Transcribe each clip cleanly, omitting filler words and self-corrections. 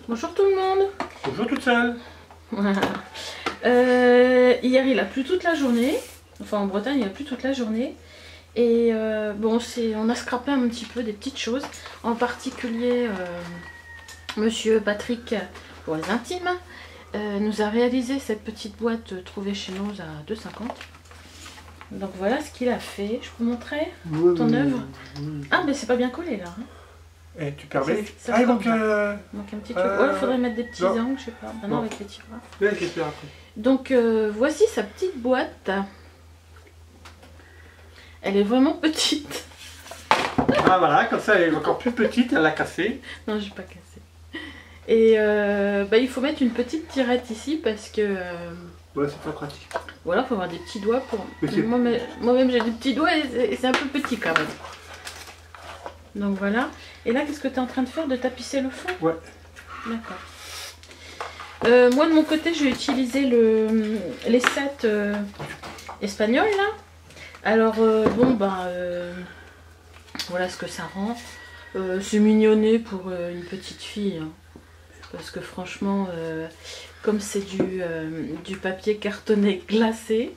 Bonjour tout le monde. Bonjour toute seule. Hier il a plu toute la journée. Enfin en Bretagne il a plu toute la journée. Et bon on a scrapé un petit peu des petites choses. En particulier Monsieur Patrick pour les intimes nous a réalisé cette petite boîte trouvée chez nous à 2,50 €. Donc voilà ce qu'il a fait. Je peux vous montrer ton œuvre. Ah mais c'est pas bien collé là. Hein. Et tu permets. Ah, donc manque un petit truc. Ouais, il faudrait mettre des petits angles, je sais pas. Maintenant avec les tiroirs. Ouais, qu'est-ce que après. Donc voici sa petite boîte. Elle est vraiment petite. Ah voilà, comme ça elle est encore plus petite, elle l'a cassée. Non, j'ai pas cassé. Et il faut mettre une petite tirette ici parce que... Ouais, c'est pas pratique. Voilà, il faut avoir des petits doigts pour... Moi-même j'ai des petits doigts et c'est un peu petit quand même. Donc voilà. Et là, qu'est-ce que tu es en train de faire? De tapisser le fond? Ouais. D'accord. Moi, de mon côté, j'ai utilisé les sets espagnols, là. Alors, voilà ce que ça rend. C'est mignonné pour une petite fille. Hein. Parce que franchement, comme c'est du papier cartonné glacé.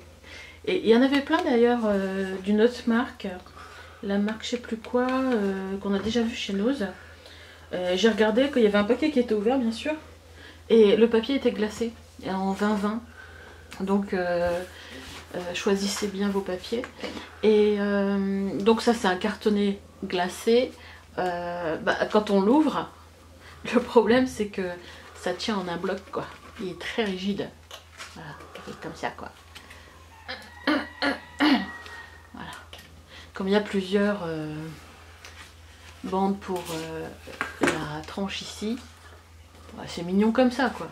Et il y en avait plein d'ailleurs d'une autre marque. La marque je sais plus quoi, qu'on a déjà vu chez Nose. J'ai regardé qu'il y avait un paquet qui était ouvert bien sûr. Et le papier était glacé en 20-20. Donc choisissez bien vos papiers. Et donc ça c'est un cartonné glacé. Quand on l'ouvre, le problème c'est que ça tient en un bloc quoi. Il est très rigide. Voilà, comme ça quoi. Voilà. Comme il y a plusieurs bandes pour la tranche ici, c'est mignon comme ça quoi.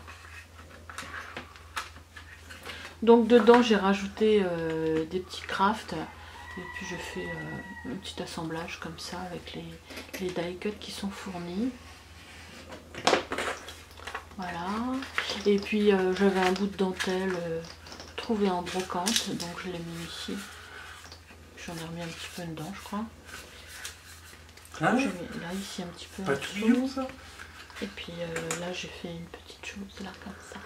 Donc dedans j'ai rajouté des petits crafts et puis je fais un petit assemblage comme ça avec les die cuts qui sont fournis. Voilà. Et puis j'avais un bout de dentelle trouvé en brocante, donc je l'ai mis ici. J'en ai remis un petit peu dedans, je crois. Ah, j'ai mis là, ici, un petit peu. Pas tout mignon, ça. Et puis là, j'ai fait une petite chose, là, comme ça.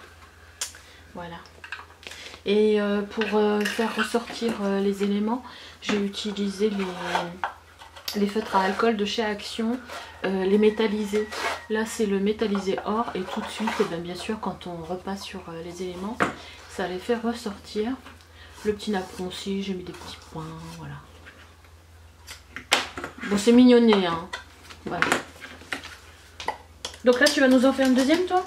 Voilà. Et pour faire ressortir les éléments, j'ai utilisé les feutres à alcool de chez Action, les métallisés. Là, c'est le métallisé or. Et tout de suite, et bien sûr, quand on repasse sur les éléments, ça les fait ressortir. Le petit napperon aussi, j'ai mis des petits points, voilà. Bon, c'est mignonné, hein. Voilà. Donc là, tu vas nous en faire une deuxième, toi?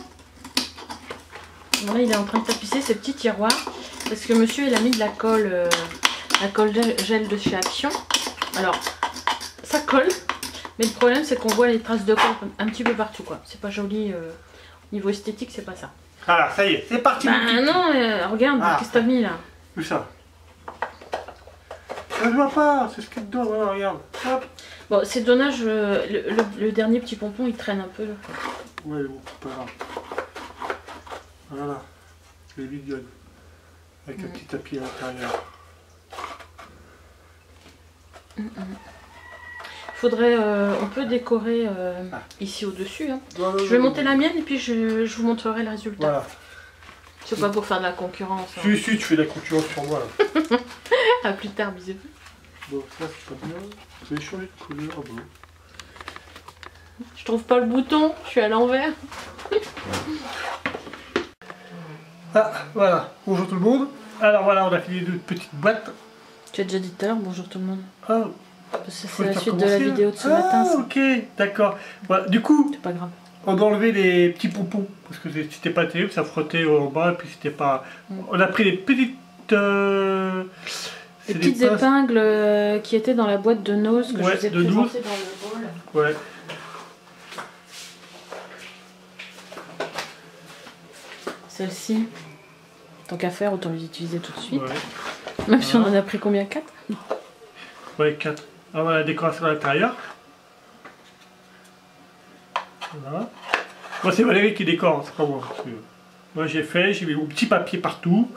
Voilà, il est en train de tapisser ces petits tiroirs. Parce que monsieur, il a mis de la colle gel de chez Action. Alors, ça colle. Mais le problème, c'est qu'on voit les traces de colle un petit peu partout, quoi. C'est pas joli. Niveau esthétique, c'est pas ça. Ah, ça y est, c'est parti. Bah non, regarde, qu'est-ce que t'as mis, là? Où ça? Ça se voit pas, c'est ce qu'il y a dedans, voilà, regarde. Hop. Bon, c'est dommage, le dernier petit pompon il traîne un peu là. Ouais, bon, c'est pas grave. Voilà, les bidons. Avec un petit tapis à l'intérieur. Faudrait, on peut décorer ici au-dessus. Hein. Je vais monter la mienne et puis je vous montrerai le résultat. Voilà. C'est pas pour faire de la concurrence. Hein. Si, tu fais de la concurrence sur moi là. A plus tard, bisous. Bon, ça c'est pas bien. Vous avez changé de couleur. Ah bon. Je trouve pas le bouton, je suis à l'envers. Ah, voilà. Bonjour tout le monde. Alors voilà, on a fini deux petites boîtes. Tu as déjà dit tout à l'heure, bonjour tout le monde. Ah, c'est la suite de la vidéo de ce matin. Ah, ok, d'accord. Voilà, du coup, c'est pas grave. On a enlevé les petits pompons parce que c'était pas terrible, ça frottait en bas et puis c'était pas. On a pris les petites. Les petites épingles qui étaient dans la boîte de Nose que je vous ai présentées dans le bol. Ouais. Celle-ci, tant qu'à faire, autant les utiliser tout de suite. Ouais. Même si on en a pris combien? 4? Ouais, 4. Ah voilà, la décoration à l'intérieur. Voilà. Moi c'est Valérie qui décore, c'est pas moi. Moi j'ai mis mon petit papier partout.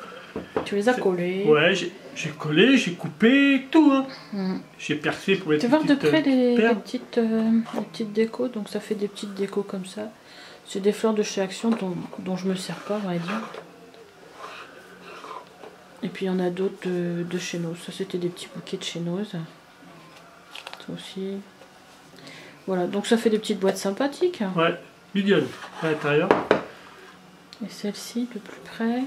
Tu les as collés. Ouais, J'ai collé, j'ai coupé, tout. Hein. Mm. J'ai percé pour mettre Tu vois de près les perles. petites décos, donc ça fait des petites décos comme ça. C'est des fleurs de chez Action dont je me sers pas, on va dire. Et puis il y en a d'autres de chez Nose. Ça c'était des petits bouquets de chez Nose. Ça aussi. Voilà, donc ça fait des petites boîtes sympathiques. Ouais, mignonne à l'intérieur. Et celle-ci de plus près.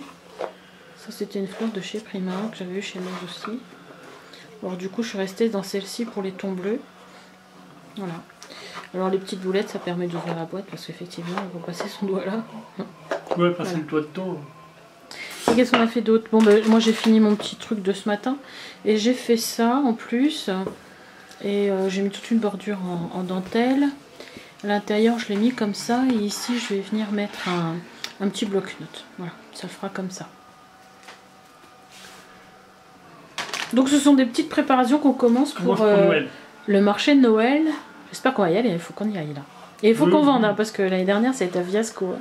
Ça c'était une fleur de chez Prima que j'avais eu chez Nose aussi. Alors du coup je suis restée dans celle-ci pour les tons bleus. Voilà. Alors les petites boulettes ça permet d'ouvrir la boîte parce qu'effectivement on va passer son doigt là. Ouais, passer Voilà. le doigt dedans. Et qu'est-ce qu'on a fait d'autre? Bon ben moi j'ai fini mon petit truc de ce matin. Et j'ai fait ça en plus. Et j'ai mis toute une bordure en dentelle. À l'intérieur je l'ai mis comme ça. Et ici je vais venir mettre un petit bloc-notes. Voilà, ça le fera comme ça. Donc ce sont des petites préparations qu'on commence pour Noël. le marché de Noël. J'espère qu'on va y aller, il faut qu'on y aille là. Et il faut qu'on vende, hein, parce que l'année dernière c'était un fiasco.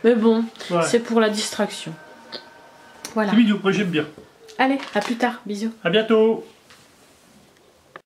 Mais bon, Ouais. c'est pour la distraction. Voilà. C'est mignon, moi j'aime bien. Allez, à plus tard, bisous. À bientôt.